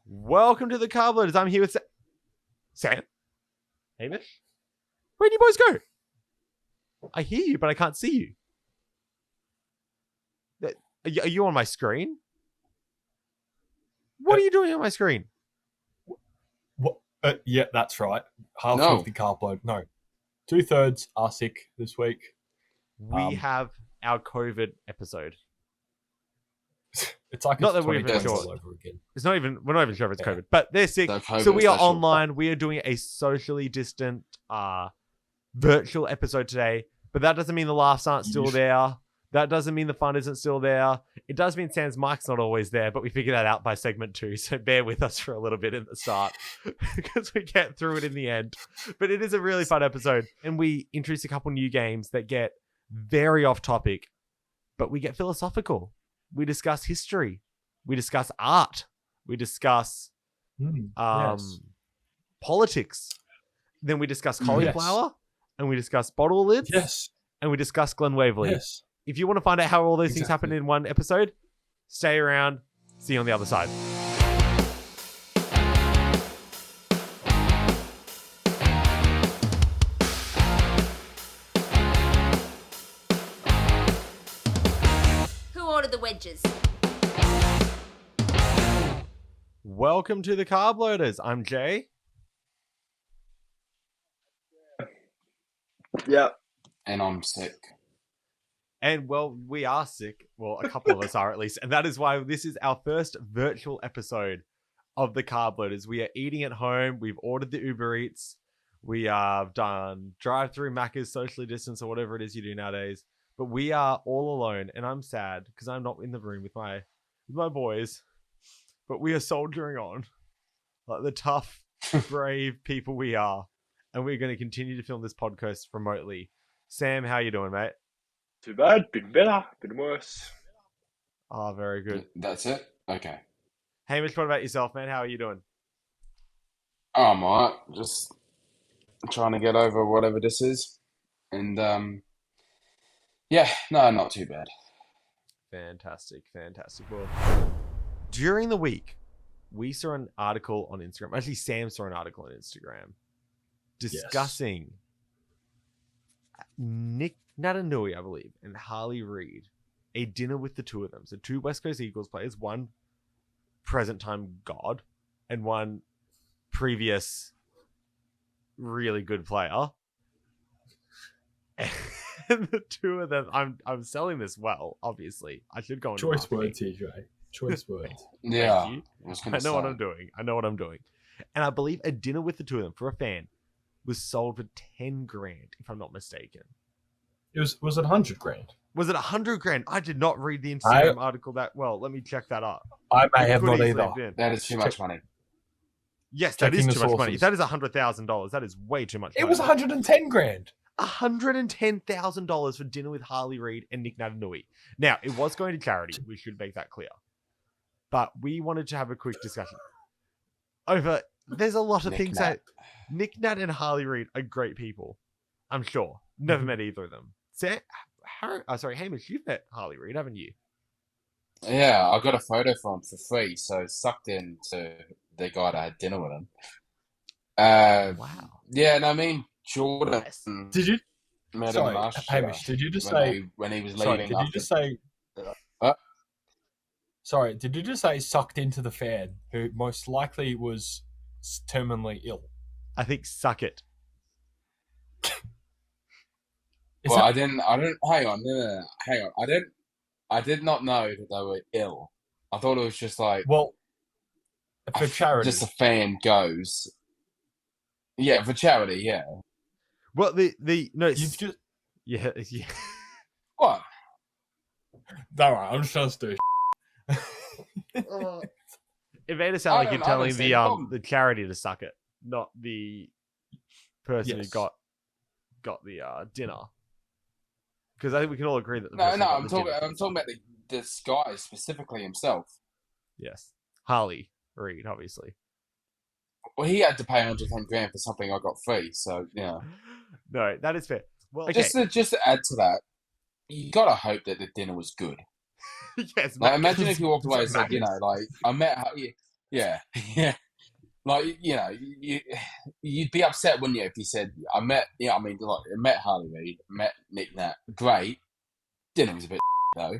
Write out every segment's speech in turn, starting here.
Welcome to the Carb Loaders. I'm here with Sam. Hamish? Where'd you boys go? I hear you, but I can't see you. Are you on my screen? What are you doing on my screen? What? Yeah, that's right. Half No. of the carb load. No. 2/3 are sick this week. We have our COVID episode. It's like Not it's that we're even 2020 sure. all over again. We're not even sure if it's COVID, but they're sick. No COVID So we are special. online. We are doing a socially distant virtual episode today, but that doesn't mean the laughs aren't still there. That doesn't mean the fun isn't still there. It does mean Sam's mic's not always there, but we figured that out by segment 2, so bear with us for a little bit in the start because we get through it in the end. But it is a really fun episode, and we introduce a couple new games that get very off topic, but we get philosophical. We discuss history. We discuss art. We discuss Yes. politics. Then we discuss cauliflower, and we discuss bottle lids, Yes. and we discuss Glen Waverley. Yes. If you want to find out how all those things Exactly. happen in one episode, stay around. See you on the other side. Who ordered the wedges? Welcome to the Carb Loaders. I'm Jay. Yeah. And I'm sick. And, well, we are sick. Well, a couple of us are at least. And that is why this is our first virtual episode of the Carb Loaders. We are eating at home. We've ordered the Uber Eats. We have done drive-through Macca's, socially distanced, or whatever it is you do nowadays. But we are all alone. And I'm sad because I'm not in the room with my boys. But we are soldiering on like the tough, brave people we are. And we're going to continue to film this podcast remotely. Sam, how you doing, mate? Too bad, been better, been worse. Oh, very good. That's it? Okay. Hamish, what about yourself, man? How are you doing? Oh, I'm alright. Just trying to get over whatever this is. And, yeah, no, not too bad. Fantastic. Well, during the week, we saw an article on Instagram. Actually, Sam saw an article on Instagram discussing Naitanui, I believe, and Harley Reid, a dinner with the two of them. So 2 West Coast Eagles players, one present time god, and one previous really good player. And the two of them, I'm selling this well, obviously. I should go into Choice marketing. words here, Jay. Choice words. Yeah. Thank you. I was I gonna know what say. I'm doing. And I believe a dinner with the two of them for a fan was sold for 10 grand, if I'm not mistaken. Was it 100 grand? Was it 100 grand? I did not read the Instagram article that well. Let me check that up. I may It have could not easily either. have been. That is too much money. Yes, that is Checking too the much money. sources. That is $100,000. That is way too much money. It was 110 grand. $110,000 for dinner with Harley Reid and Naitanui. Now, it was going to charity. We should make that clear. But we wanted to have a quick discussion over. There's a lot of Nick things Nat. that Nick Nat and Harley Reid are great people. I'm sure. Never met either of them. Hamish, you've met Harley Reid, haven't you? Yeah, I got a photo from him for free, so sucked into the guy that had dinner with him. Wow. Yeah, and I mean, Jordan Yes. Did you? met him Sorry, last year Hamish, did you just when say... when he was Sorry, leaving did you after. just say... What? Sorry, did you just say sucked into the fan, who most likely was terminally ill? I think suck it. Is Well, that- I didn't. Hang on, no, hang on. I did not know that they were ill. I thought it was just like Well, for charity. just a fan goes. Yeah, for charity. Yeah. Well, no, You've just... yeah. What? Alright, I'm just trying to do It made it sound like you're I don't telling see the problem. the charity to suck it, not the person Yes. who got the dinner. Because I think we can all agree that the No, person no. who got I'm the talking. dinner- I'm talking about this guy specifically himself. Yes, Harley Reid, obviously. Well, he had to pay 110 grand for something I got free. So yeah. No, that is fair. Well, okay. Just to add to that, you gotta hope that the dinner was good. Yes, Like, imagine if you walked away and Macca's. said, you know, like I met Yeah, yeah. Like, you'd be upset, wouldn't you, if you said, I met Harley Reid, met Nick Nat. Great. Dinner was a bit though.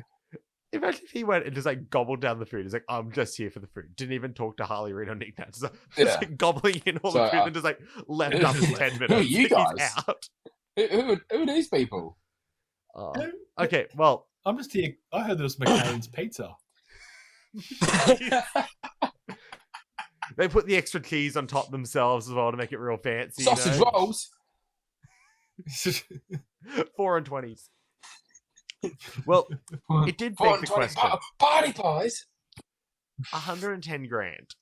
Imagine if he went and just like gobbled down the food. He's like, I'm just here for the food. Didn't even talk to Harley Reid or Nick Nat. Just Yeah. like gobbling in all the food and just like left after 10 minutes. Who are you He's guys? out. Who are these people? Okay, well, I'm just here. I heard there was McCain's Pizza. they put the extra cheese on top themselves as well to make it real fancy. Sausage rolls. 4 and 20s. Well, it did beg the question. Party pies. 110 grand.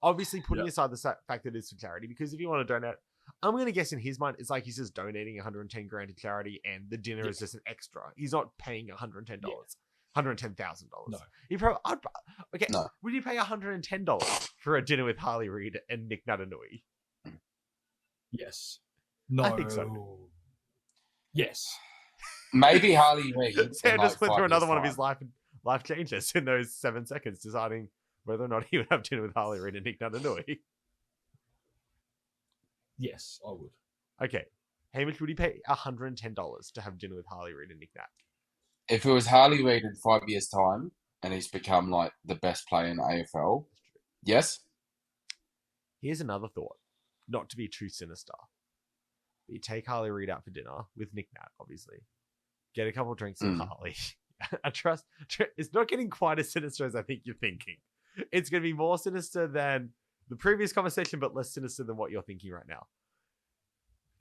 Obviously, putting aside the fact that it's for charity, because if you want to donate, I'm going to guess in his mind, it's like he's just donating 110 grand to charity and the dinner is just an extra. He's not paying $110. $110,000. No. He probably, okay, No. would you pay $110 for a dinner with Harley Reid and Nick Naitanui? Yes. No. I think so. Yes. Maybe Harley Reid. Sam just went through another one of his life changes in those 7 seconds, deciding whether or not he would have dinner with Harley Reid and Nick Naitanui. Yes, I would. Okay. Hamish, would he pay $110 to have dinner with Harley Reid and Nick Nat? If it was Harley Reid in 5 years' time and he's become like the best player in the AFL, yes. Here's another thought. Not to be too sinister. But you take Harley Reid out for dinner with Nick Nat, obviously. Get a couple of drinks with Harley. I trust it's not getting quite as sinister as I think you're thinking. It's going to be more sinister than the previous conversation, but less sinister than what you're thinking right now.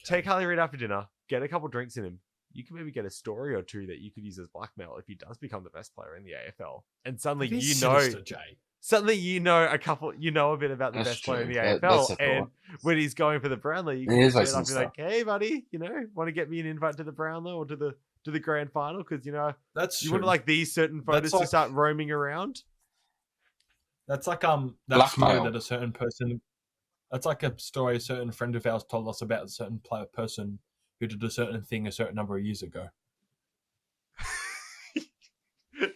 Take Harley Reid out for dinner. Get a couple of drinks in him. You can maybe get a story or two that you could use as blackmail if he does become the best player in the AFL. And suddenly Sinister, Jay. Suddenly you know a bit about the best player in the AFL. And when he's going for the Brownlow, you can straight up be like, hey buddy, want to get me an invite to the Brownlow or to the grand final? Because that's you true. want like these certain photos to start roaming around. That's like that story that a certain person. That's like a story a certain friend of ours told us about a certain person who did a certain thing a certain number of years ago.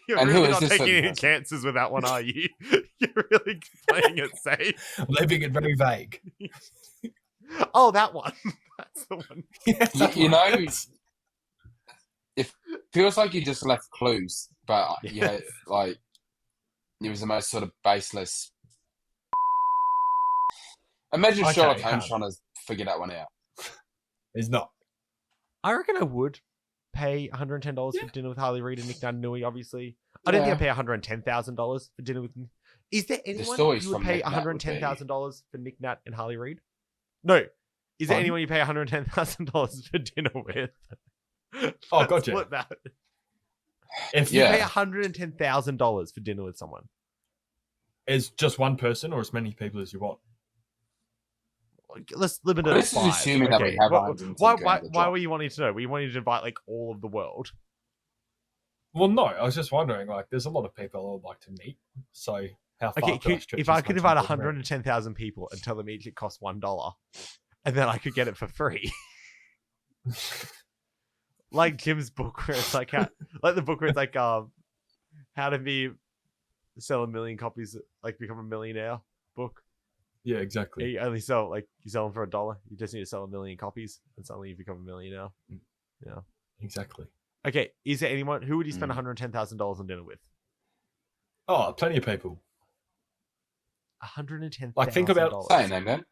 You're and really who is not this taking any person? chances with that one, are you? You're really playing it safe. I'm leaving it very vague. Oh, that one. That's the one. Yes, You know, it feels like you just left clues, but yeah, like it was the most sort of baseless. Imagine Sherlock Holmes trying to figure that one out. It's not. I reckon I would pay $110 for dinner with Harley Reid and Nick Naitanui, obviously. I don't think I'd pay $110,000 for dinner with... Is there anyone who would pay $110,000 for Nick Nat and Harley Reid? No. Is there anyone you pay $110,000 for dinner with? Oh, gotcha. Split that. If you pay $110,000 for dinner with someone. Is just one person or as many people as you want? Let's limit it to 5. This is assuming that we have why were you wanting to know? Were you wanting to invite like all of the world? Well, no. I was just wondering. Like, there's a lot of people I would like to meet. So how far? If I could invite 110,000 people and tell them each it costs $1, and then I could get it for free, like Jim's book where it's like the book where it's like how to sell 1 million copies, like become a millionaire book. Yeah, exactly. You only sell you sell them for $1. You just need to sell 1 million copies, and suddenly you become a millionaire. Yeah, exactly. Okay, is there anyone who would you spend $110,000 on dinner with? Oh, plenty of people. $110,000. Like, think about saying name then.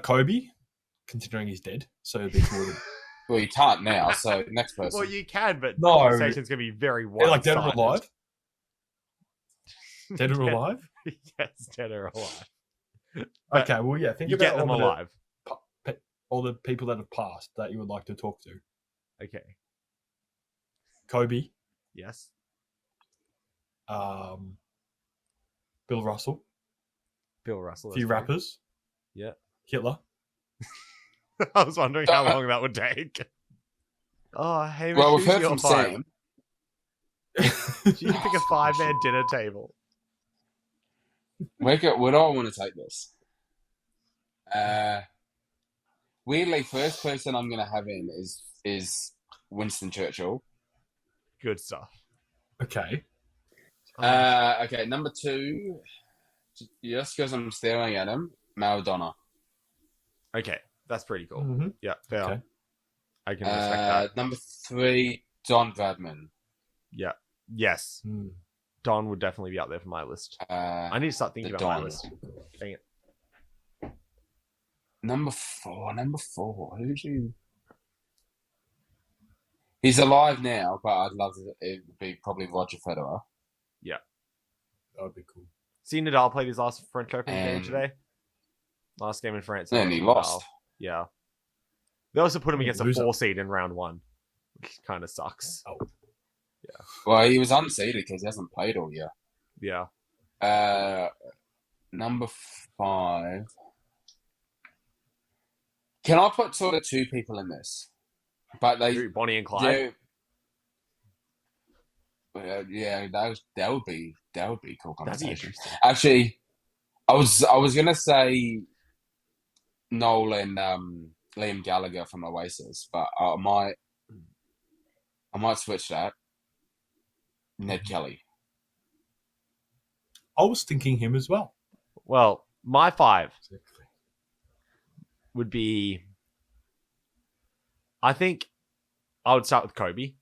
Kobe, considering he's dead, so it'd be more than... Well, you can't now. So next person. Well, you can, but no, the conversation's gonna be very one-sided. Like dead or alive. Dead or alive? Yes, dead or alive. Okay, well, yeah. Think you about get them alive. All the people that have passed that you would like to talk to. Okay. Kobe. Yes. Bill Russell. Bill Russell. A few rappers. Yeah. Hitler. I was wondering how long that would take. Oh, hey, well, we've heard from Sam. Should you pick a 5-man dinner table? Where do I want to take this? Weirdly, first person I'm going to have in is Winston Churchill. Good stuff. Okay. Okay, number 2. Just because I'm staring at him, Maradona. Okay, that's pretty cool. Mm-hmm. Yeah, fair. Okay. I can respect that. Number 3, Don Bradman. Yeah. Yes. Mm. Don would definitely be up there for my list. I need to start thinking the about my Don. list. Dang it. Number 4. Who's you? He's alive now, but I'd love it would be probably Roger Federer. That would be cool. See, Nadal played his last French Open game And- today. Last game in France. And he Nadal. lost. Yeah. They also put him against a Loser. 4 seed in round 1, which kind of sucks. Oh. Well, he was unseeded because he hasn't played all year. Yeah. Number 5. Can I put sort of 2 people in this? But they, Bonnie and Clyde. yeah, that would be cool That'd be conversation. interesting. Actually, I was gonna say Noel and Liam Gallagher from Oasis, but I might switch that. Ned Kelly. I was thinking him as well. Well, my 5 Exactly. would be... I think I would start with Kobe.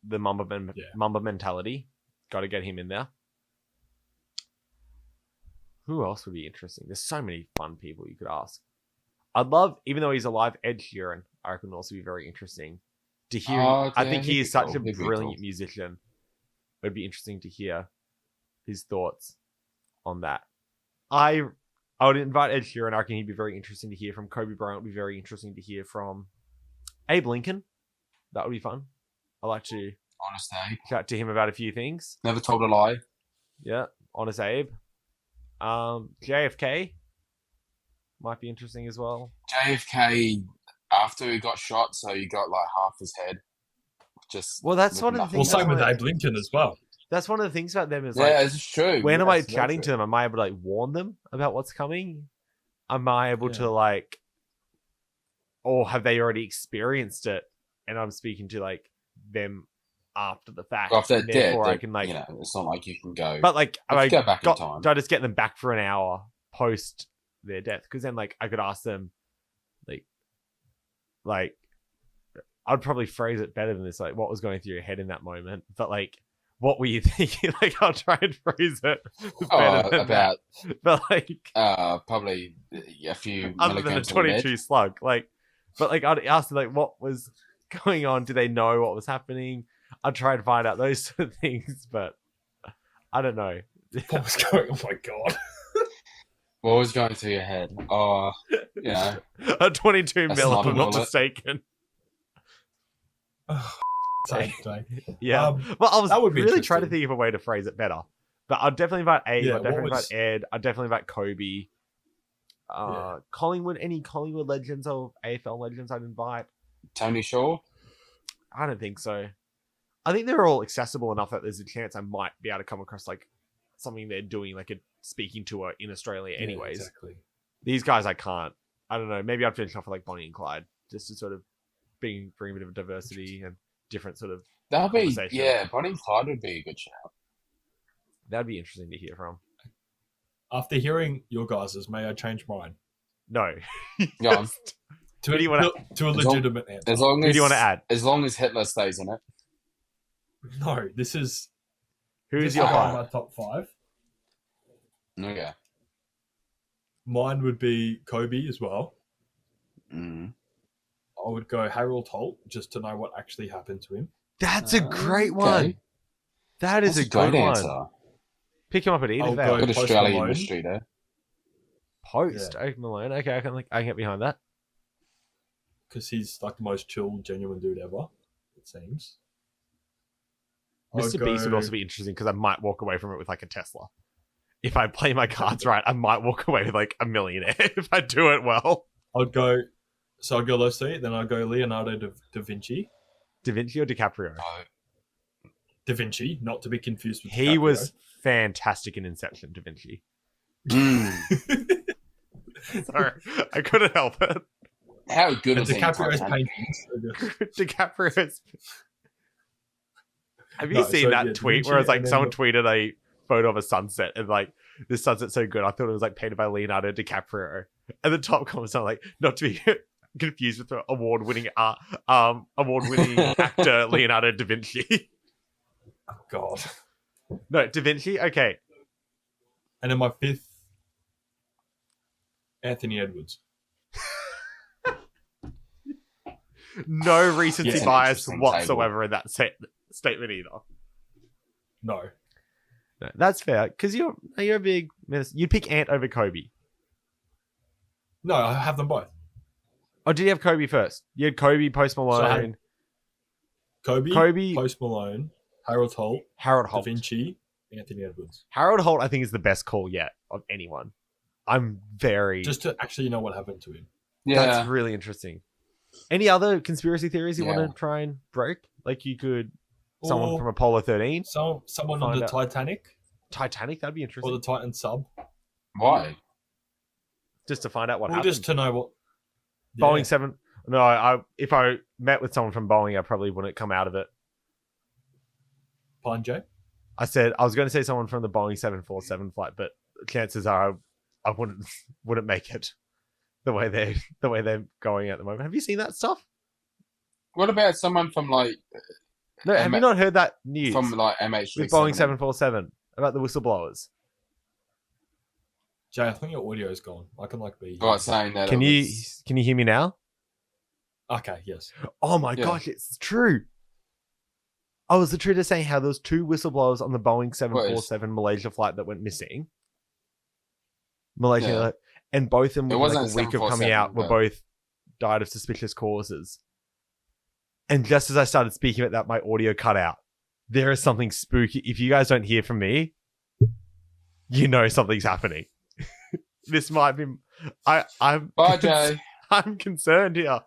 The Mamba mentality. Got to get him in there. Who else would be interesting? There's so many fun people you could ask. I'd love, even though he's alive, Ed Sheeran, I reckon would also be very interesting to hear. I think he is such a brilliant musician. It would be interesting to hear his thoughts on that. I would invite Ed Sheeran. I reckon he'd be very interesting to hear from. Kobe Bryant would be very interesting to hear from. Abe Lincoln. That would be fun. I'd like to Honest Abe. chat to him about a few things. Never told a lie. Yeah, Honest Abe. JFK might be interesting as well. JFK after he got shot, so you got like half his head. Just Well, that's one of the Well, things. same with Abe Lincoln as well. That's one of the things about them is yeah, like, it's true. when am I Yes, chatting that's to them? Am I able to like warn them about what's coming? Am I able to like, or have they already experienced it? And I'm speaking to like them after the fact. Well, if they're and dead, therefore I can like, you know, it's not like you can go. but like, Let's go back in time. do I just get them back for an hour post their death? Because then like I could ask them, like I'd probably phrase it better than this. Like, what was going through your head in that moment? But like, what were you thinking? Like, I'll try and phrase it better than about that. But like, probably a few other than a milligrams of lead. 22 slug, like, but like I'd ask them like, what was going on? Do they know what was happening? I'd try and find out those sort of things, but I don't know. What was going? Oh my god! What was going through your head? Oh, you know, A 22 That's mil, not if a I'm not bullet. mistaken. Same day. Yeah. Well, I was that would be really trying to interesting. think of a way to phrase it better. But I'd definitely invite Abe. Yeah, I'd definitely what was- invite Ed. I'd definitely invite Kobe. Collingwood, any Collingwood legends or AFL legends I'd invite? Tony Shaw. I don't think so. I think they're all accessible enough that there's a chance I might be able to come across like something they're doing, like a speaking tour in Australia anyways. Yeah, exactly. These guys I can't. I don't know. Maybe I'd finish off with like Bonnie and Clyde just to sort of bring a bit of diversity and different sort of... That'd be Conversation. Bonnie and Clyde would be a good shout. That'd be interesting to hear from. After hearing your guys's, may I change mine No. Go on. to Who do you wanna- to a As long- legitimate answer? As long Who as do you want to add? As long as Hitler stays in it. No, this is Who's your is five? my top 5. Okay. Mine would be Kobe as well. Mm. I would go Harold Holt just to know what actually happened to him. That's a great Okay. one. That is That's a good great one. answer. Pick him up at I'll Edith. go- Good Post Australian Malone. mystery there. Post Oak Malone. Okay, I can get behind that. Because he's like the most chill, genuine dude ever, it seems. I would Mr. Beast would go- also be interesting because I might walk away from it with like a Tesla. If I play my cards right, I might walk away with like a millionaire if I do it well. I'd go those 3, then I'd go Leonardo da Vinci. Da Vinci or DiCaprio? Oh, Da Vinci, not to be confused with He DiCaprio. was fantastic in Inception, Da Vinci. mm. Sorry, I couldn't help it. How good And was he in DiCaprio's Titanic? paintings. DiCaprio's Have you seen that tweet where it's like someone tweeted a photo of a sunset and like this sunset's so good I thought it was like painted by Leonardo DiCaprio, and the top comments are like, not to be confused with the award-winning actor Leonardo da Vinci. Oh, God. No, Da Vinci. Okay. And then my fifth, Anthony Edwards. No recency bias whatsoever table. in that statement either. No. No, that's fair because you're a big minister. You'd pick Ant over Kobe. No, I have them both. Oh, did you have Kobe first? You had Kobe, Post Malone. So Kobe, Post Malone, Harold Holt, Da Vinci, Anthony Edwards. Harold Holt, I think, is the best call yet of anyone. I'm very just to actually know what happened to him. Yeah, that's really interesting. Any other conspiracy theories you want to try and break? Like you could someone from Apollo 13, someone on the Titanic. Titanic, that'd be interesting. Or the Titan sub. Why? Just to find out what happened. Just to know what. Boeing 7. No, if I met with someone from Boeing, I probably wouldn't come out of it. Pine J? I was going to say someone from the Boeing 747 flight, but chances are I wouldn't make it the way they're going at the moment. Have you seen that stuff? What about someone from like? No, have you not heard that news from like MH with Boeing 747 about the whistleblowers? Jay, I think your audio is gone. I can be. Right, saying that. Can you hear me now? Okay, yes. Oh my gosh, it's true. I was literally just saying how there was 2 whistleblowers on the Boeing 747 Malaysia flight that went missing. Malaysia, and both of them within like a week of coming out were both died of suspicious causes. And just as I started speaking about that, my audio cut out. There is something spooky. If you guys don't hear from me, you know something's happening. This might be. I'm. Bye, Jay. I'm concerned here.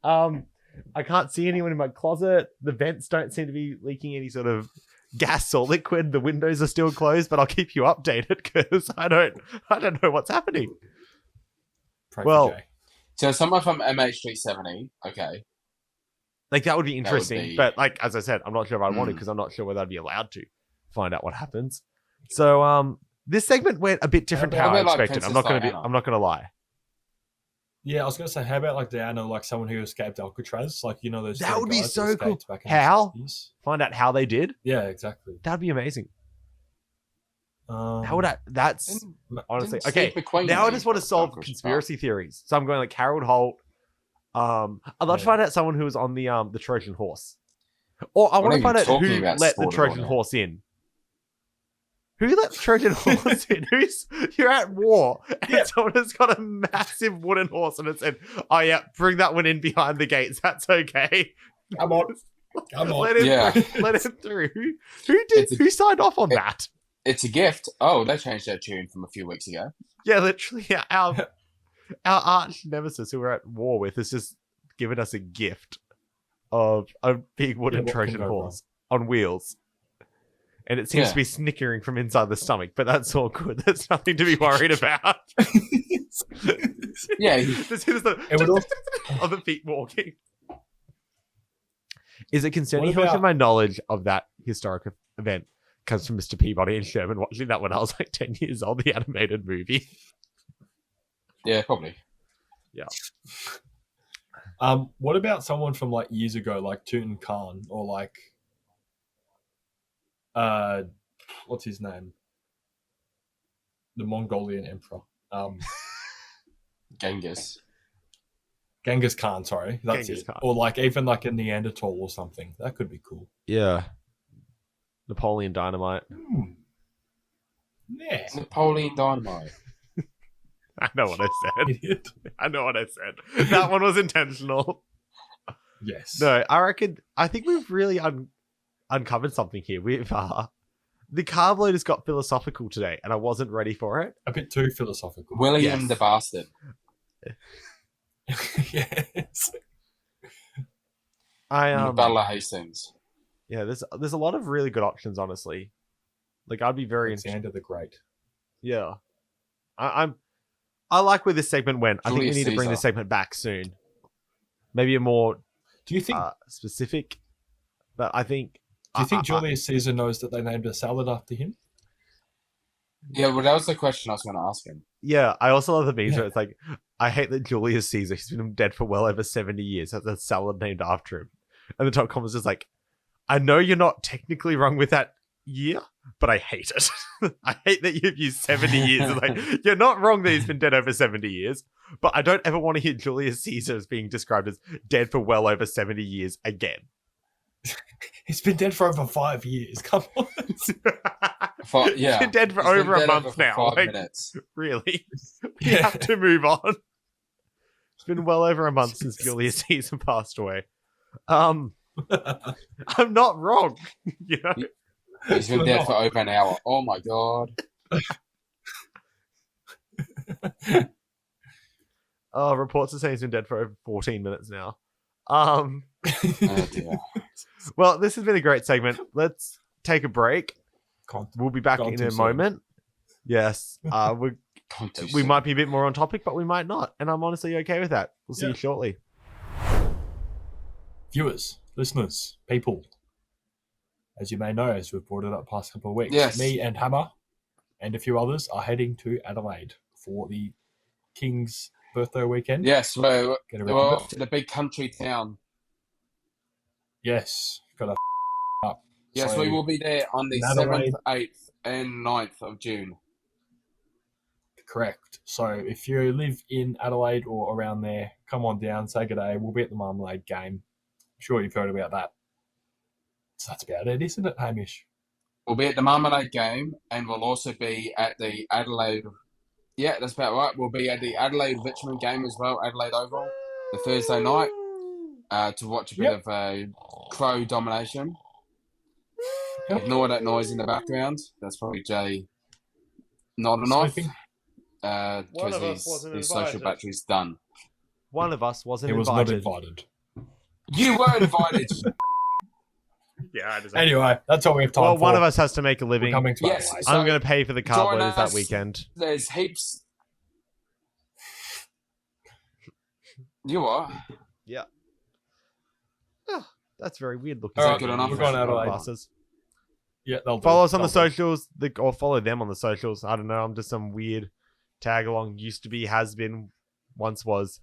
I can't see anyone in my closet. The vents don't seem to be leaking any sort of gas or liquid. The windows are still closed, but I'll keep you updated because I don't know what's happening. So someone from MH370, okay. Like that would be interesting, but like as I said, I'm not sure if I want to because I'm not sure whether I'd be allowed to find out what happens. So this segment went a bit different to how I expected. I'm not gonna lie. Yeah, I was gonna say, how about like Diana, like someone who escaped Alcatraz, like those. That would be so cool. How? Find out how they did. Yeah, exactly. That'd be amazing. How would I? That's honestly okay. Now I just want to solve conspiracy theories. So I'm going like Harold Holt. I'd love to find out someone who was on the Trojan horse, or I want to find out who let the Trojan horse in. Who let the Trojan horse in? You're at war, and someone has got a massive wooden horse, and it said, "Oh yeah, bring that one in behind the gates. That's okay." Come on. Let him through. Who signed off on that? It's a gift. Oh, they changed their tune from a few weeks ago. Yeah, literally, our arch nemesis who we're at war with has just given us a gift of a big wooden Trojan horse on wheels. And it seems to be snickering from inside the stomach, but that's all good. There's nothing to be worried about. Yeah. This is the of the feet walking. Is it concerning how much of my knowledge of that historic event comes from Mr. Peabody and Sherman watching that when I was like 10 years old, the animated movie? Yeah, probably. Yeah. What about someone from like years ago, like Tutankhamun, or like what's his name? The Mongolian emperor. Genghis Khan, sorry. That's Genghis it. Khan. Or like even like a Neanderthal or something. That could be cool. Yeah. Napoleon Dynamite. Yeah. Napoleon Dynamite. I know what I said. I know what I said. That one was intentional. Yes. No, I think we've really uncovered something here. We've the Carb Loaders got philosophical today, and I wasn't ready for it. A bit too philosophical. William the Bastard. Yes. Battle of Hastings. Yeah, there's a lot of really good options, honestly. Like I'd be very Alexander the Great. Yeah, I like where this segment went. I think we need to bring Caesar. this segment back soon. Maybe a more do you think specific, but I think Do you think Julius Caesar knows that they named a salad after him? Yeah, well, that was the question I was going to ask him. Yeah, I also love the memes where it's like, I hate that Julius Caesar, he's been dead for well over 70 years, has a salad named after him. And the top comment is just like, I know you're not technically wrong with that year, but I hate it. I hate that you've used 70 years. Like, you're not wrong that he's been dead over 70 years, but I don't ever want to hear Julius Caesar as being described as dead for well over 70 years again. He's been dead for over 5 years. Come on. Yeah. He's been dead for over a month now. 5 like, minutes. Really? We have to move on. It's been well over a month since Julius Caesar passed away. I'm not wrong. You know? He's been dead for over an hour. Oh my god. Reports are saying he's been dead for over 14 minutes now. Oh dear. Well, this has been a great segment. Let's take a break. We'll be back in a moment. Yes. We might be a bit more on topic, but we might not. And I'm honestly okay with that. We'll see you shortly. Viewers, listeners, people, as you may know, as we've brought it up past couple of weeks, Yes. me and Hammer and a few others are heading to Adelaide for the King's birthday weekend. Yes, we're Get around off it. to the big country town. Yes, got to up. Yes, So, we will be there on the Adelaide. 7th, 8th, and 9th of June. Correct. So if you live in Adelaide or around there, come on down, say good day. We'll be at the Marmalade game. I'm sure you've heard about that. So that's about it, isn't it, Hamish? We'll be at the Marmalade game, and we'll also be at the Adelaide. Yeah, that's about right. We'll be at the Adelaide Richmond game as well, Adelaide Oval, the Thursday night, to watch a bit of a Crow domination. Ignore that noise in the background. That's probably Jay nodding off. Because his social battery's done. One of us wasn't He was invited. not invited. You were invited. Yeah, I deserve Anyway, that's all we have time well, for. one of us has to make a We're living. coming to Yes. Adelaide. So I'm going to pay for the Carb join Loaders us. that weekend. There's heaps. You are. Yeah. Oh, that's very weird looking. All right, good enough. We're going to Adelaide. Glasses. Yeah, they'll do. Follow us on the They'll do. socials, or follow them on the socials. I don't know. I'm just some weird tag along. Used to be, has been, once was,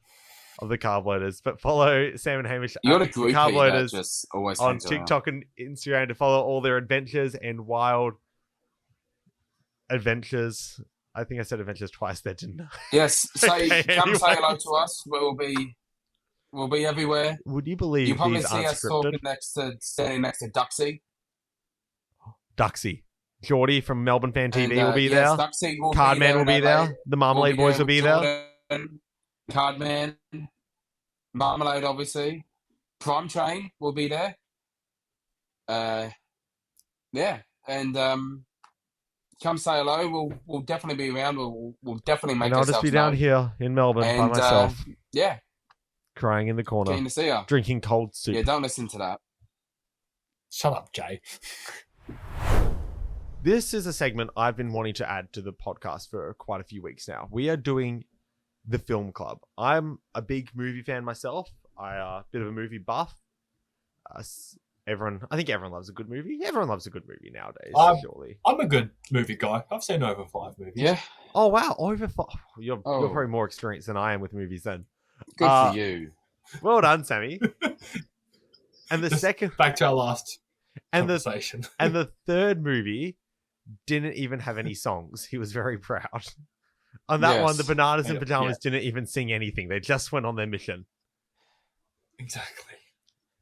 of the Carb Loaders. But follow Sam and Hamish You're at the groupie Carb that Loaders just always on hangs around. TikTok and Instagram to follow all their adventures and wild adventures. I think I said adventures twice there, didn't I? Yes, Okay, come say hello anyway. to us. We'll be everywhere. Would you believe You probably these see aren't us scripted? standing next to Duxie. Duxie. Geordie from Melbourne Fan TV And, will be yes, there. Duxie will Cardman will be in there. Adelaide. The Marmalade Boys will be there. Jordan, Cardman, Marmalade, obviously. Prime Train will be there. Yeah, and come say hello. We'll definitely be around. We'll definitely make And I'll just ourselves be down known. here in Melbourne by And, myself, Yeah, crying in the corner, keen to see you. drinking cold soup. Yeah, don't listen to that. Shut up, Jay. This is a segment I've been wanting to add to the podcast for quite a few weeks now. We are doing the film club. I'm a big movie fan myself. A bit of a movie buff. I think everyone loves a good movie. Everyone loves a good movie nowadays, surely. I'm a good movie guy. I've seen over 5 movies. Yeah, Oh wow, over 5. You're Oh. probably more experienced than I am with movies then. good for you. Well done, Sammy. And the Just second Back to our last and the conversation. and the third movie didn't even have any songs. He was very proud. On that one, the Yes. Bananas and Yeah. Pajamas didn't even sing anything. They just went on their mission. Exactly.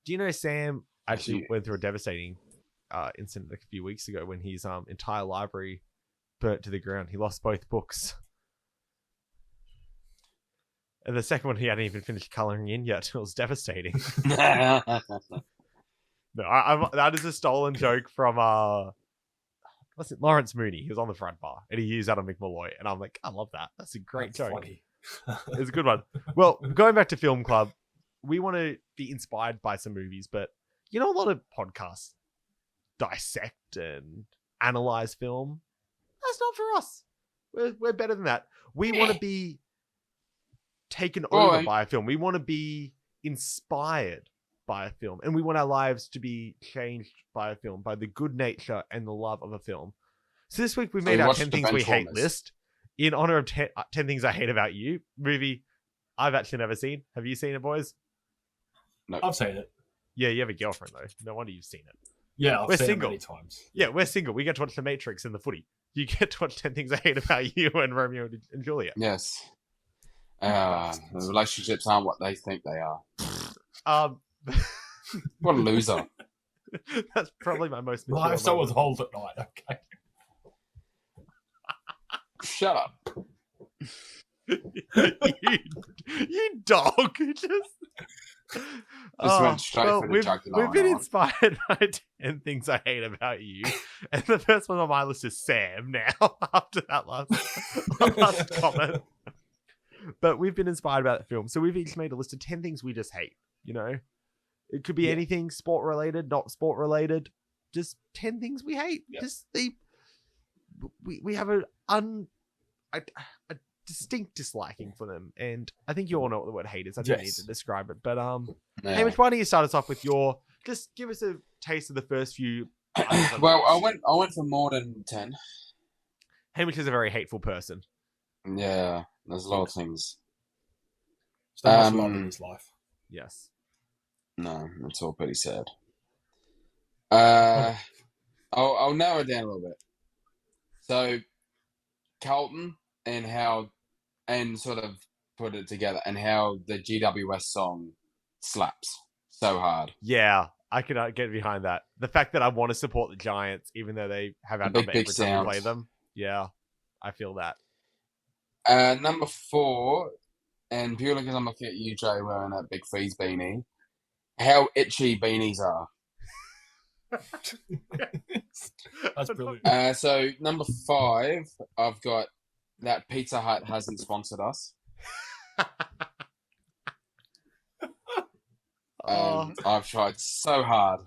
Do you know Sam actually Yeah. went through a devastating incident a few weeks ago when his entire library burnt to the ground. He lost both books. And the second one, he hadn't even finished coloring in yet. It was devastating. No, that is a stolen joke from what's it? Lawrence Mooney. He was on the front bar and he used that on Mick Malloy, and I'm like, I love that. That's a great That's joke. funny. It's a good one. Well, going back to Film Club, we want to be inspired by some movies, but you know, a lot of podcasts dissect and analyze film. That's not for us. We're better than that. We want to be taken over by a film. We want to be inspired by a film, and we want our lives to be changed by a film, by the good nature and the love of a film. So this week we made our 10 things we hate list in honor of 10 things I hate about you. Movie I've actually never seen. Have you seen it, boys? No. I've seen it. Yeah, you have a girlfriend though. No wonder you've seen it. Yeah, I've seen it many times. Yeah, we're single. We get to watch The Matrix and the footy. You get to watch 10 things I hate about you and Romeo and Juliet. Yes. Relationships aren't what they think they are. What a loser. That's probably my most. Lifestyle was hold at night. Okay. Shut up. you dog. Just went straight for the jugular. We've been inspired by 10 things I hate about you. And the first one on my list is Sam now, after that last comment. But we've been inspired by that film. So we've each made a list of 10 things we just hate, you know? It could be anything sport related, not sport related. Just 10 things we hate. Yeah. Just we have a distinct disliking for them, and I think you all know what the word hate is. I don't need to describe it, but Hamish, why don't you start us off with your? Just give us a taste of the first few. Well, I went for more than 10. Hamish is a very hateful person. Yeah, there's a lot of things. So much love in his life. Yes. No, it's all pretty sad. I'll narrow it down a little bit. So, Carlton and sort of put it together, and how the GWS song slaps so hard. Yeah, I can get behind that. The fact that I want to support the Giants, even though they have our number every time we play them. Yeah, I feel that. Number 4, and purely because I'm looking at you, Jay, wearing that big Freeze beanie, how itchy beanies are. That's brilliant. So number 5, I've got that Pizza Hut hasn't sponsored us. I've tried so hard.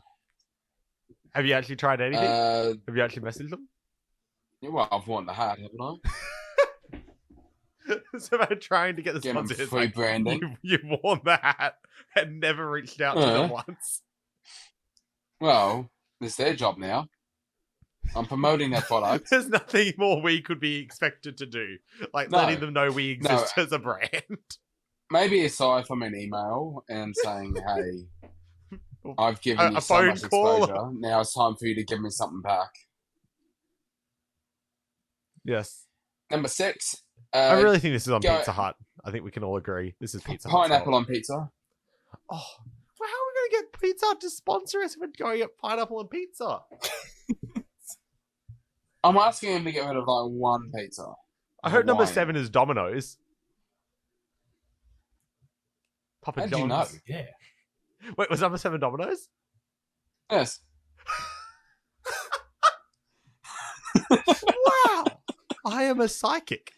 Have you actually tried anything? Have you actually messaged them? Well, I've worn the hat, haven't I? So by trying to get the sponsors, free branding. You've worn the hat and never reached out to them once. Well, it's their job now. I'm promoting their product. There's nothing more we could be expected to do. Like letting them know we exist as a brand. Maybe aside from an email and saying, hey, I've given you so much exposure. Now it's time for you to give me something back. Yes. Number 6. I really think this is on Pizza Hut. I think we can all agree. This is Pizza Hut. Pineapple on pizza. Oh, well, how are we going to get Pizza Hut to sponsor us if we're going at pineapple on pizza? I'm asking him to get rid of like one pizza. I heard number 7 is Domino's. Papa John's. You know? Yeah. Wait, was number 7 Domino's? Yes. Wow. I am a psychic.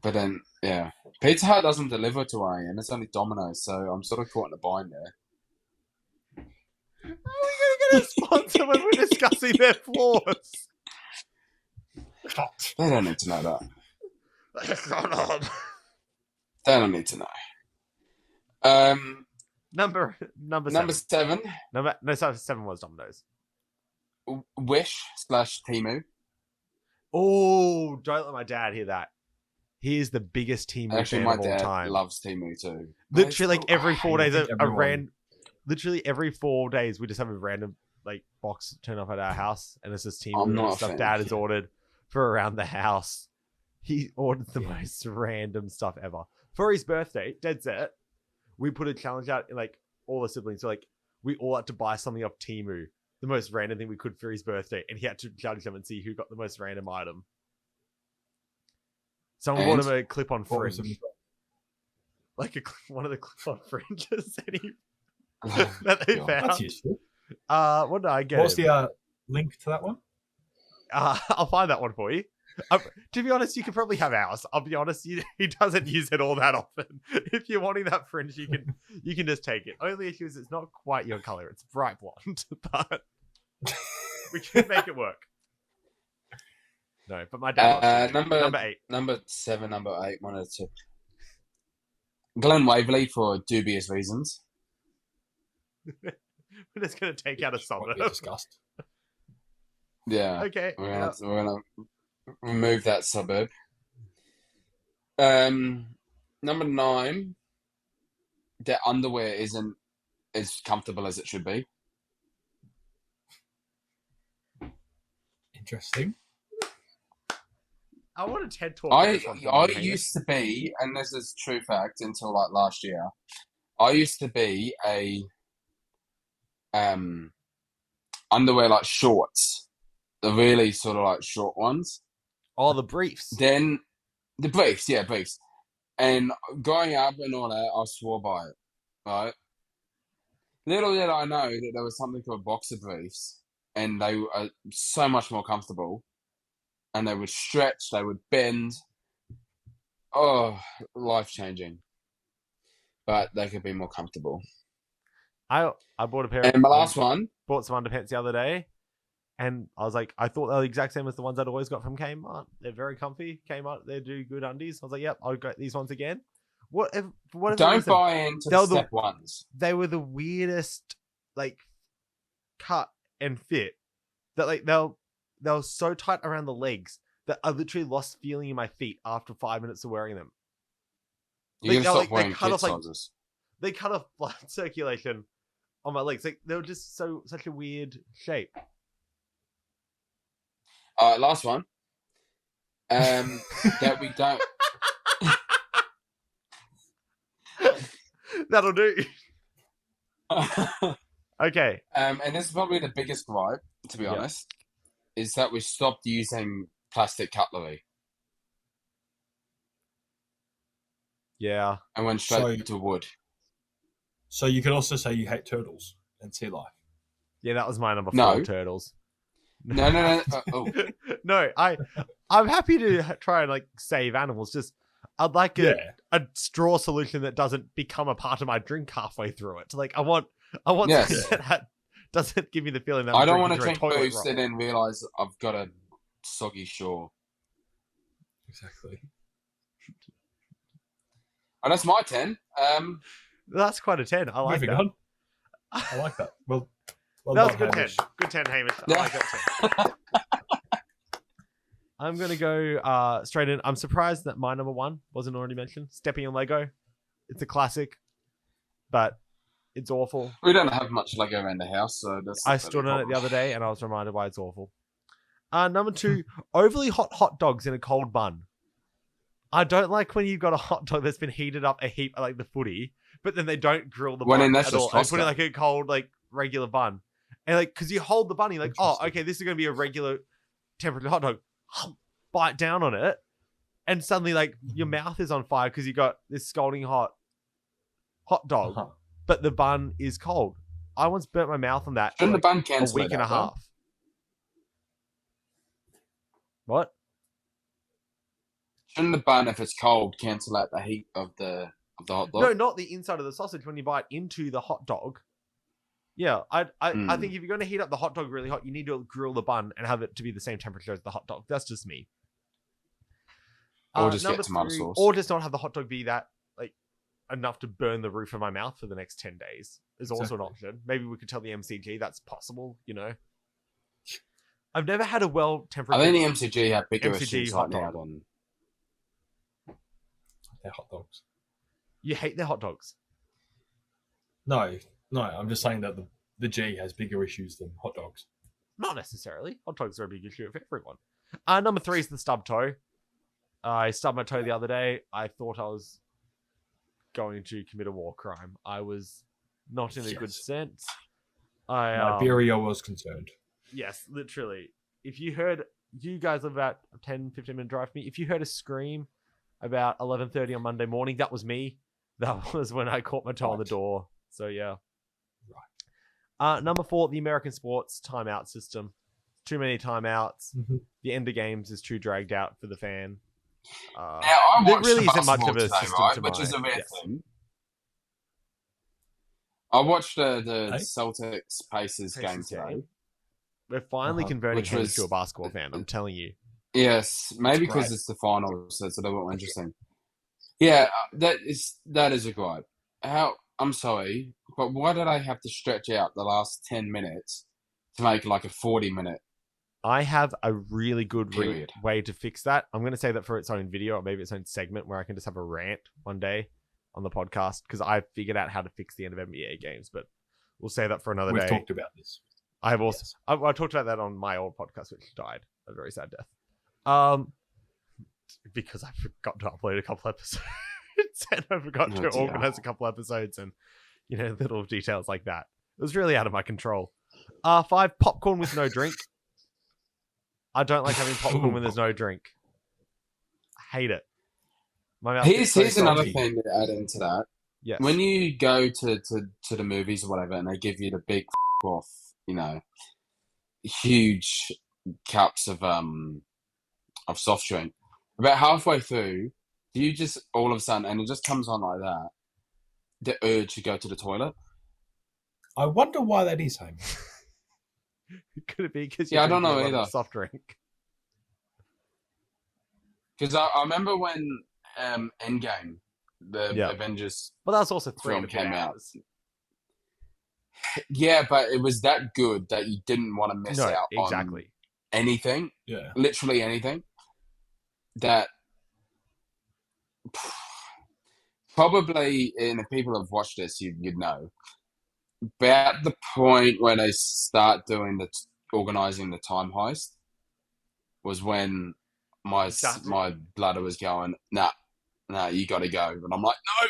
But then, yeah. Pizza Hut doesn't deliver to where I am. It's only Domino's, so I'm sort of caught in a bind there. How are we going to get a sponsor when we're discussing their flaws? They don't need to know that. They don't need to know. Number 7. No, 7 was Domino's. Wish/Temu. Oh, don't let my dad hear that. He is the biggest Temu fan of all time. Actually, my dad loves Temu too. Literally, like every 4 days, literally every 4 days, we just have a random like box turn up at our house, and it's just Temu stuff Dad has ordered for around the house. He ordered the most random stuff ever for his birthday. Dead set. We put a challenge out in like all the siblings. So like we all had to buy something off Temu, the most random thing we could for his birthday, and he had to judge them and see who got the most random item. Someone bought him a clip-on fringe. Like one of the clip-on fringes that they found. That's useful. What did I get? What's the link to that one? I'll find that one for you. To be honest, you could probably have ours. I'll be honest, he doesn't use it all that often. If you're wanting that fringe, you can just take it. Only issue is it's not quite your color. It's bright blonde, but we can make it work. No, but my dad. Number 8. Number 7, number 8, 1 or 2. Glenn Waverley for dubious reasons. We're just gonna take out a Which might suburb. be discussed. Yeah. Okay. We're gonna remove that suburb. Number 9, their underwear isn't as comfortable as it should be. Interesting. I want a TED talk. on I this one from you, Hamish. used to be, and this is true fact until like last year, I used to be a underwear like shorts, the really sort of like short ones. Oh, the briefs. Then the briefs, yeah, briefs. And growing up and all that, I swore by it, right? Little did I know that there was something called boxer briefs, and they were so much more comfortable, and they would stretch, they would bend. Oh, life-changing. But they could be more comfortable. I bought a pair. And my last one. Bought some underpants the other day, and I was like, I thought they were the exact same as the ones I'd always got from Kmart. They're very comfy. Kmart, they do good undies. I was like, yep, I'll get these ones again. Don't buy into the step ones. They were the weirdest, like, cut and fit that like they were so tight around the legs that I literally lost feeling in my feet after 5 minutes of wearing them. You're Like, gonna they stop wearing cut kid off, like, sizes. They cut off blood circulation on my legs. Like they were just such a weird shape. Last one. That we don't. That'll do. Okay. And this is probably the biggest gripe, to be honest, is that we stopped using plastic cutlery Yeah. and went straight to wood. So you could also say you hate turtles and sea life. Yeah, that was my number 4, No. turtles. No. Oh. No, I'm happy to try and like save animals. Just I'd like a straw solution that doesn't become a part of my drink halfway through it. Like I want Yes. something that doesn't give me the feeling that I I'm don't want to drinking drink through a booze toilet and then realise I've got a soggy shore. Exactly. And that's my 10. roll. That's quite a 10. I like Moving that. on. I like that. Well That was done, a good 10. Hamish. Good 10, Hamish. I like that 10. I'm going to go straight in. I'm surprised that my number 1 wasn't already mentioned. Stepping on Lego. It's a classic, but it's awful. We don't have much Lego around the house, so that's. I stood on it the other day and I was reminded why it's awful. Number 2, overly hot dogs in a cold bun. I don't like when you've got a hot dog that's been heated up a heap like the footy, but then they don't grill the bun that's at just all. They put in Costco. like a cold, like regular bun. And like, because you hold the bun, you're like, oh, okay, this is going to be a regular temperature hot dog. Bite down on it, and suddenly like your mouth is on fire because you got this scalding hot dog, Uh-huh. but the bun is cold. I once burnt my mouth on that for Shouldn't the like bun a cancel week it and a out, though? half. What? Shouldn't the bun, if it's cold, cancel out the heat of the hot dog? No, not the inside of the sausage when you bite into the hot dog. Yeah, I think if you're going to heat up the hot dog really hot, you need to grill the bun and have it to be the same temperature as the hot dog. That's just me. Or just number get tomato 3, sauce. or just not have the hot dog be that like enough to burn the roof of my mouth for the next 10 days is also an option. Maybe we could tell the MCG that's possible, you know. I've never had a well temperature. I think the MCG have bigger MCG issues hot right now dog. than. They're hot dogs. You hate their hot dogs. No, I'm just saying that the G has bigger issues than hot dogs. Not necessarily. Hot dogs are a big issue for everyone. Number 3 is the stub toe. I stubbed my toe the other day. I thought I was going to commit a war crime. I was not in a good sense. Liberia was concerned. Yes, literally. If you heard, you guys live about a 10, 15 minute drive from me. If you heard a scream about 11:30 on Monday morning, that was me. That was when I caught my toe on the door. So yeah. Right. Number 4, the American sports timeout system. Too many timeouts. Mm-hmm. The end of games is too dragged out for the fan. Now, I there watched really the isn't much of a basketball system today, to right, which is a rare yes. thing. I watched the Hey? Celtics Pacers game Pacers today. game. We're finally converting Which Hamish was- to a basketball fan. I'm telling you. Yes, maybe because great. it's the finals, so it's a little more interesting. Yeah, that is a gripe. I'm sorry, but why did I have to stretch out the last 10 minutes to make like a 40-minute I have a really good period? way to fix that. I'm going to say that for its own video or maybe its own segment where I can just have a rant one day on the podcast because I figured out how to fix the end of NBA games, but we'll say that for another day. We've talked about this. I have also Yes. I talked about that on my old podcast, which died a very sad death. Because I forgot to upload a couple episodes and I forgot to organize a couple episodes and little details like that. It was really out of my control. 5, popcorn with no drink. I don't like having popcorn when there's no drink. I hate it. My mouth gets so Here's another salty. thing to add into that. Yes. When you go to the movies or whatever, and they give you the big off, huge cups of soft drink, about halfway through, do you just all of a sudden, and it just comes on like that, the urge to go to the toilet? I wonder why that is, Hamish. Could it be because I don't know either. Soft drink. Because I remember when Endgame, the Avengers But that's also 3 film came out. hours. Yeah, but it was that good that you didn't want to miss out on anything. Yeah. Literally anything. That probably, and if people have watched this, you'd know. About the point where they start doing organizing the time heist was when my bladder was going, nah, you got to go. And I'm like, no.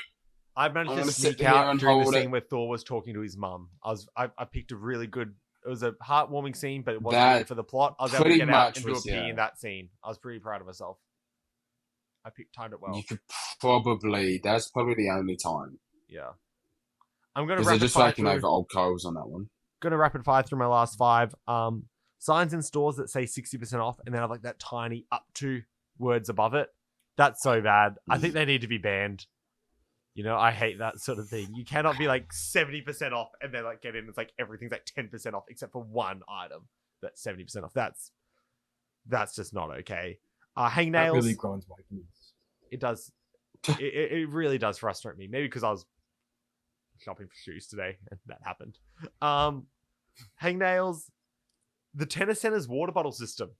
I managed to sneak out during the scene where Thor was talking to his mum. I picked a really good. It was a heartwarming scene, but it wasn't really for the plot. I was able to get out and do a pee in that scene. I was pretty proud of myself. I timed it well. You could that's probably the only time. Yeah. I'm going to because they're just rapid taking fire over old coals on that one. Going to rapid fire through my last 5. Signs in stores that say 60% off and then have like that tiny up to words above it. That's so bad. I think they need to be banned. I hate that sort of thing. You cannot be like 70% off and then like get in. It's like everything's like 10% off except for one item that's 70% off. That's just not okay. Hangnails. That really grinds my gears. It does. it really does frustrate me. Maybe because I was shopping for shoes today and that happened. Hangnails. The Tennis Center's water bottle system.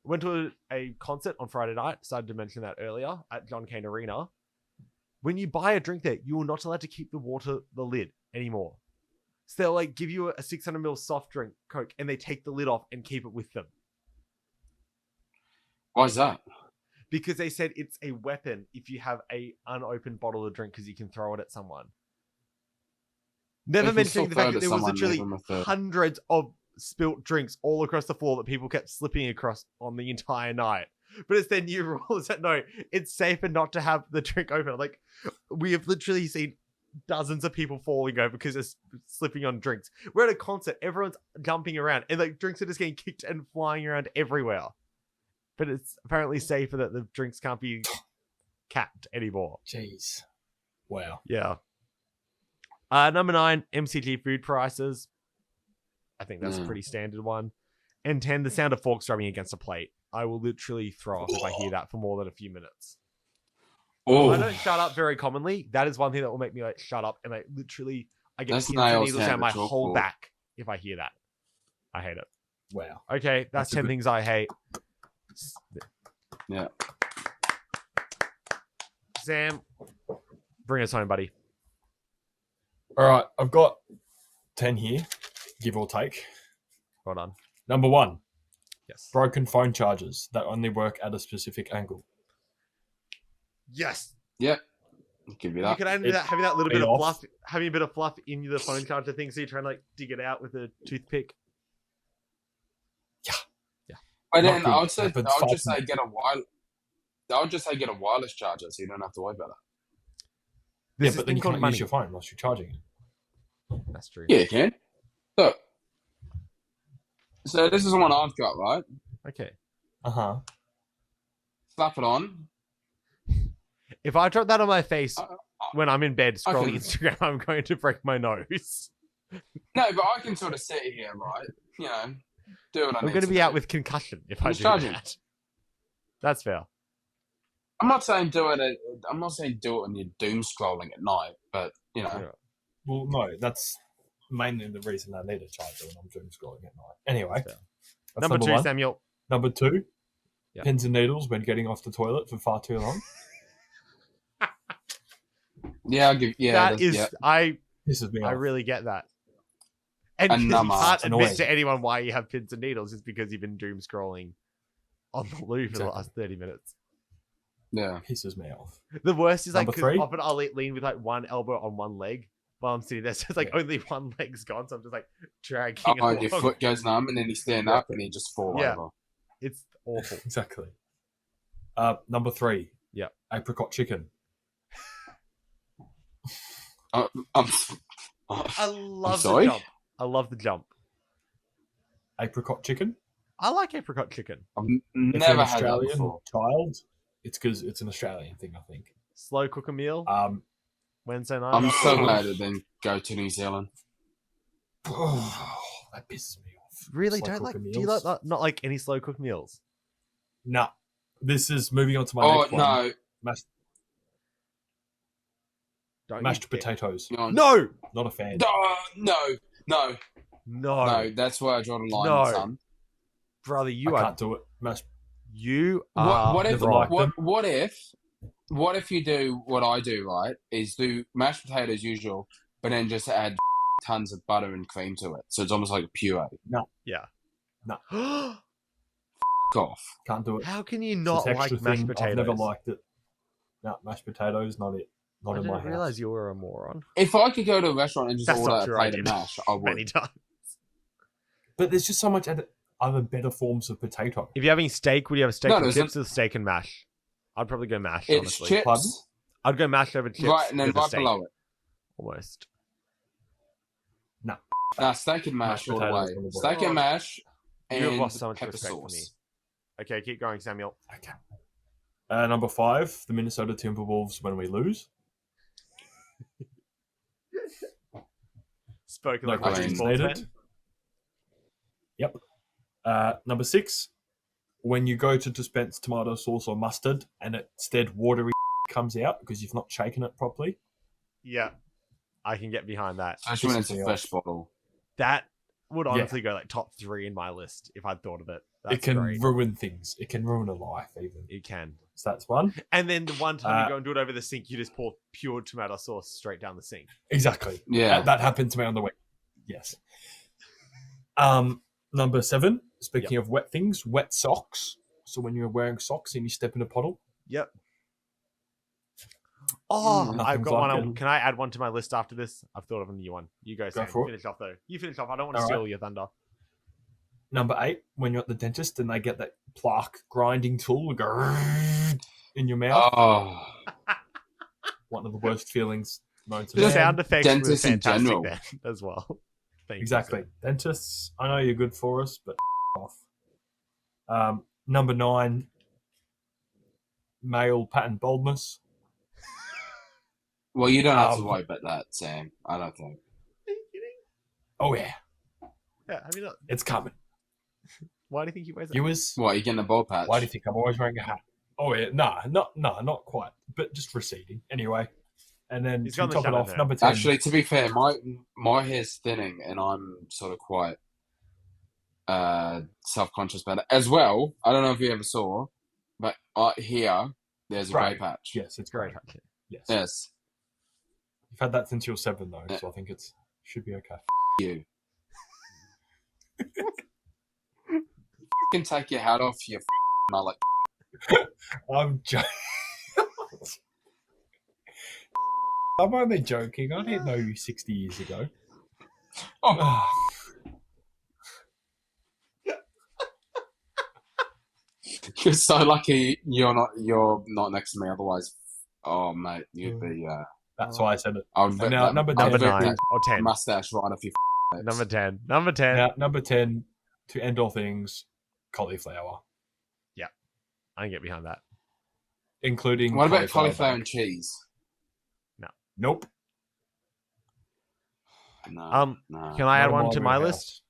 Went to a concert on Friday night. Started to mention that earlier at John Cain Arena. When you buy a drink there, you are not allowed to keep the lid anymore. So they'll like give you a 600ml soft drink, Coke, and they take the lid off and keep it with them. Why is that? Because they said it's a weapon if you have a unopened bottle of drink because you can throw it at someone. Never mentioning the fact that there was literally hundreds of spilt drinks all across the floor that people kept slipping across on the entire night. But it's their new rule is that no, it's safer not to have the drink open. Like, we have literally seen dozens of people falling over because they're slipping on drinks. We're at a concert, everyone's jumping around, and like drinks are just getting kicked and flying around everywhere. But it's apparently safer that the drinks can't be capped anymore. Jeez. Wow. Yeah. Number 9, MCG food prices. I think that's a pretty standard one. And 10, the sound of forks rubbing against a plate. I will literally throw up if I hear that for more than a few minutes. I don't shut up very commonly. That is one thing that will make me like shut up, and I get pins and needles down my whole back if I hear that. I hate it. Wow. Okay, that's 10 things I hate. Yeah. Sam, bring us home, buddy. All right, I've got 10 here, give or take. Well done. Number 1. Yes. Broken phone chargers that only work at a specific angle. Yes. Yep. I'll give you that. You could add that, having that little bit of fluff, having a bit of fluff in the phone charger thing, so you're trying to like dig it out with a toothpick. Yeah. But then I would just say get a wireless charger, so you don't have to worry about it. But then you can't use your phone whilst you're charging it. That's true. Yeah, you can. Look. So this is the one I've got, right? Okay. Uh-huh. Slap it on. If I drop that on my face when I'm in bed scrolling Instagram, I'm going to break my nose. No, but I can sort of sit here, right? Do what I need. I'm going to be out with concussion if I do that. That's fair. I'm not saying do it when you're doom scrolling at night, but Well, Well, no, that's mainly the reason I need a charger when I'm doom scrolling at night. Anyway, that's Number two, one. Samuel. Number two, Yep. pins and needles when getting off the toilet for far too long. Yeah, I'll give. Yeah, That is, I Pisses me off. really get that. And And you number- can't annoying. admit to anyone why you have pins and needles is because you've been doom scrolling on the loo for the Exactly. last 30 minutes. Yeah. Pisses me off. The worst is like, Number 'cause three? often I'll lean with like one elbow on one leg while I'm sitting there. So it's like only one leg's gone. So I'm just like dragging Oh, along. your foot goes numb, and then you stand up, and you just fall Yeah. over. It's awful. Exactly. Number three. Yep. Apricot chicken. I'm I love the sorry? jump. I love the jump. Apricot chicken. I like apricot chicken. I've If you're never an had that Australian before. child, it's because it's an Australian thing, I think. Slow cook a meal. Wednesday night. I'm so glad it didn't go to New Zealand. That pisses me off. Really? Slow Don't like? cooker Do you meals. like not like any slow cooked meals? Nah. This is moving on to my Oh next one. no! Mashed, Don't mashed you dare. potatoes. No, Not a fan. No! no, That's where I draw the line, No. son. brother, you I are can't do it. Mashed. you are What if? never liked them. What if you do what I do? Right, is do mashed potatoes usual, but then just add tons of butter and cream to it, so it's almost like a puree. yeah. No. F off. Can't do it. How can you It's not a like texture mashed thing. potatoes? I've never liked it. No, mashed potatoes, not it. Not I in my didn't house. realize you were a moron. If I could go to a restaurant and just That's order not a true. I plate of did mash, I many would. times. But there's just so much other better forms of potato. If you're having steak, would you have a steak No, and there's chips or steak and mash? I'd probably go mash. It's honestly, chips, Pardon? I'd go mash over chips. right, and then with a right steak, below it. almost. Nah, steak and mash Mashed all the potatoes way. on the board. Steak and mash You have and lost so much pepper respect for me. sauce. Okay, keep going, Samuel. Okay. Number 5, the Minnesota Timberwolves when we lose. Spoken No like a questions sports needed. fan. Yep. Number 6, when you go to dispense tomato sauce or mustard and instead watery comes out because you've not shaken it properly. Yeah, I can get behind that. Especially when Pisses it's a me fresh off. bottle. That would Yeah. honestly go like top 3 in my list if I'd thought of it. That's It can great. ruin things. It can ruin a life even. It can. So that's one. And then the one time you Uh, go and do it over the sink, you just pour pure tomato sauce straight down the sink. Exactly. Yeah. That happened to me on the week. Yes. Number 7, speaking of wet things, wet socks. So when you're wearing socks and you step in a puddle. Yep. Oh, I've Nothing's got like one. it. Can I add one to my list after this? I've thought of a new one. You go, Sam. for it. Finish off though. You finish off. I don't want to All steal right. your thunder. Number 8, when you're at the dentist and they get that plaque grinding tool and go in your mouth. Oh. One of the worst feelings known to The Yeah. man. sound effects were Dentists in fantastic general. then as well. Thank you, Exactly. Sam. Dentists, I know you're good for us, but off. Number 9, male pattern baldness. Well, you don't have to Um, worry about that, Sam. I don't think. Are you kidding? Oh yeah, Yeah, have you not? it's coming. Why do you think he wears it? Viewers, What, you getting a bald patch? why do you think I'm always wearing a hat? Oh yeah, not quite, but just receding. Anyway, and then He's to got the top it shadow off, there. number 10. Actually, to be fair, my hair's thinning, and I'm sort of quite self-conscious about it as well. I don't know if you ever saw, but here there's a grey Grey. patch. Yes, it's Great. great. Yes, Yes, you've had that since you were 7 though, Yeah. so I think it's should be okay. you. Can take your hat off, you mullet. I'm joking. I'm only joking. I didn't know you 60 years ago. Oh, you're so lucky you're not next to me. Otherwise, oh mate, you'd be. That's why I said it. I would And now, number Number 10. 9 or 10. mustache right off your. Number 10. Number 10. Now, number 10, to end all things, cauliflower, I can get behind that. including What about cauliflower bake. and cheese? Nope. No. No. Can I add Not in one to my wheelhouse. list?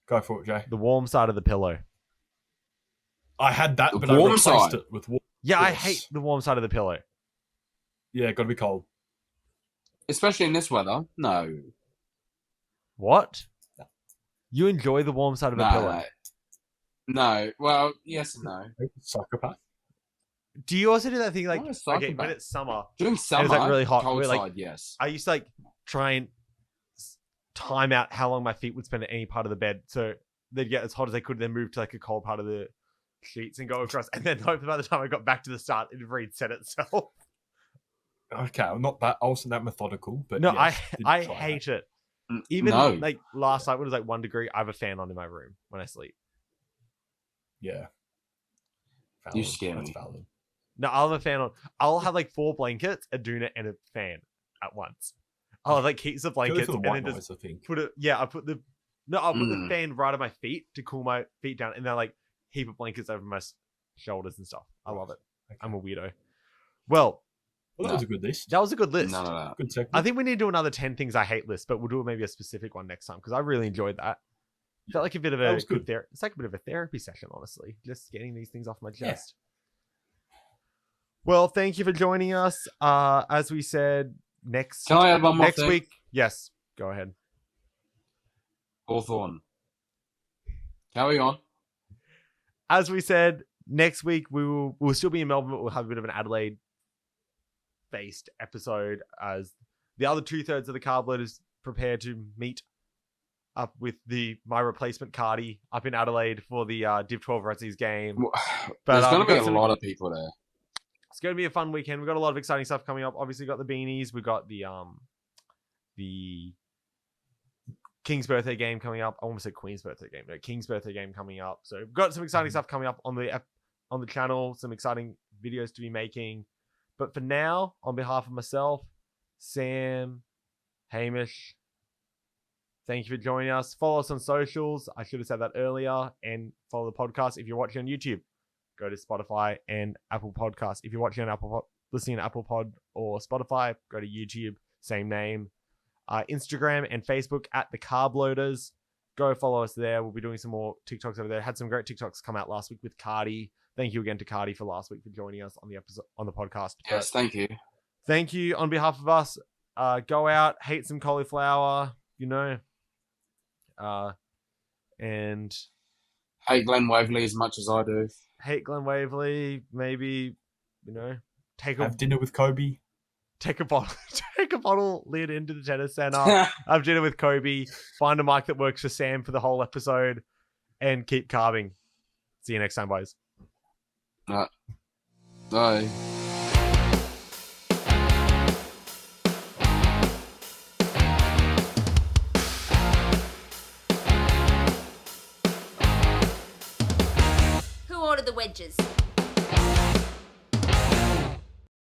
Go for it, Jay. The warm side of the pillow. I had that, The but I warm replaced side? it with warm. Yeah, I Yes. hate the warm side of the pillow. Yeah, got to be cold. Especially in this weather. No. What? You enjoy the warm side of a pillow? No. Well, yes and no. Psychopath. Do you also do that thing like, No, it's okay, psychopath. when it's summer, During summer, and it's like really hot, cold we're like, side, yes. I used to like try and time out how long my feet would spend at any part of the bed, so they'd get as hot as they could, then move to like a cold part of the sheets and go across, and then hopefully by the time I got back to the start, it'd reset itself. Okay, I'm not that. I wasn't that methodical, but No, yes, I hate it. Even like last night when it was like 1 degree, I have a fan on in my room when I sleep. Yeah. You scare That's me. valid. No, I'll have a fan on. I'll have like 4 blankets, a doona, and a fan at once. I'll have like heaps of blankets and then just put it. Yeah, I'll put the fan right on my feet to cool my feet down, and then like heap of blankets over my shoulders and stuff. I love it. Okay. I'm a weirdo. Well, that was a good list. That was a good list. No. Good segment. I think we need to do another 10 things I hate list, but we'll do maybe a specific one next time because I really enjoyed that. Felt like a bit of a good therapy. It's like a bit of a therapy session, honestly. Just getting these things off my chest. Well, thank you for joining us. As we said, next Can I add one more thing? week. Yes, go ahead. Hawthorne. Carry on. As we said, next week we'll still be in Melbourne, but we'll have a bit of an Adelaide-based episode as the other 2/3 of the Carb Loaders prepare to meet up with my replacement Cardi up in Adelaide for the Div 12 Razzies game. But there's going to be a lot of people there. It's going to be a fun weekend. We've got a lot of exciting stuff coming up. Obviously, got the beanies. We've got the King's birthday game coming up. I almost said Queen's birthday game. No, King's birthday game coming up. So we've got some exciting stuff coming up on the channel. Some exciting videos to be making. But for now, on behalf of myself, Sam, Hamish, thank you for joining us. Follow us on socials. I should have said that earlier. And follow the podcast if you're watching on YouTube. Go to Spotify and Apple Podcasts. If you're watching on listening to Apple Pod or Spotify, go to YouTube. Same name. Instagram and Facebook at the Carb Loaders. Go follow us there. We'll be doing some more TikToks over there. Had some great TikToks come out last week with Cardi. Thank you again to Cardi for last week for joining us on the episode on the podcast. Yes, thank you. Thank you on behalf of us. Go out, hate some cauliflower, and hate Glenn Waverley as much as I do. Hate Glenn Waverley. Maybe have dinner with Kobe. Take a bottle lid into the tennis center. Have dinner with Kobe. Find a mic that works for Sam for the whole episode, and keep carving. See you next time, boys. Bye.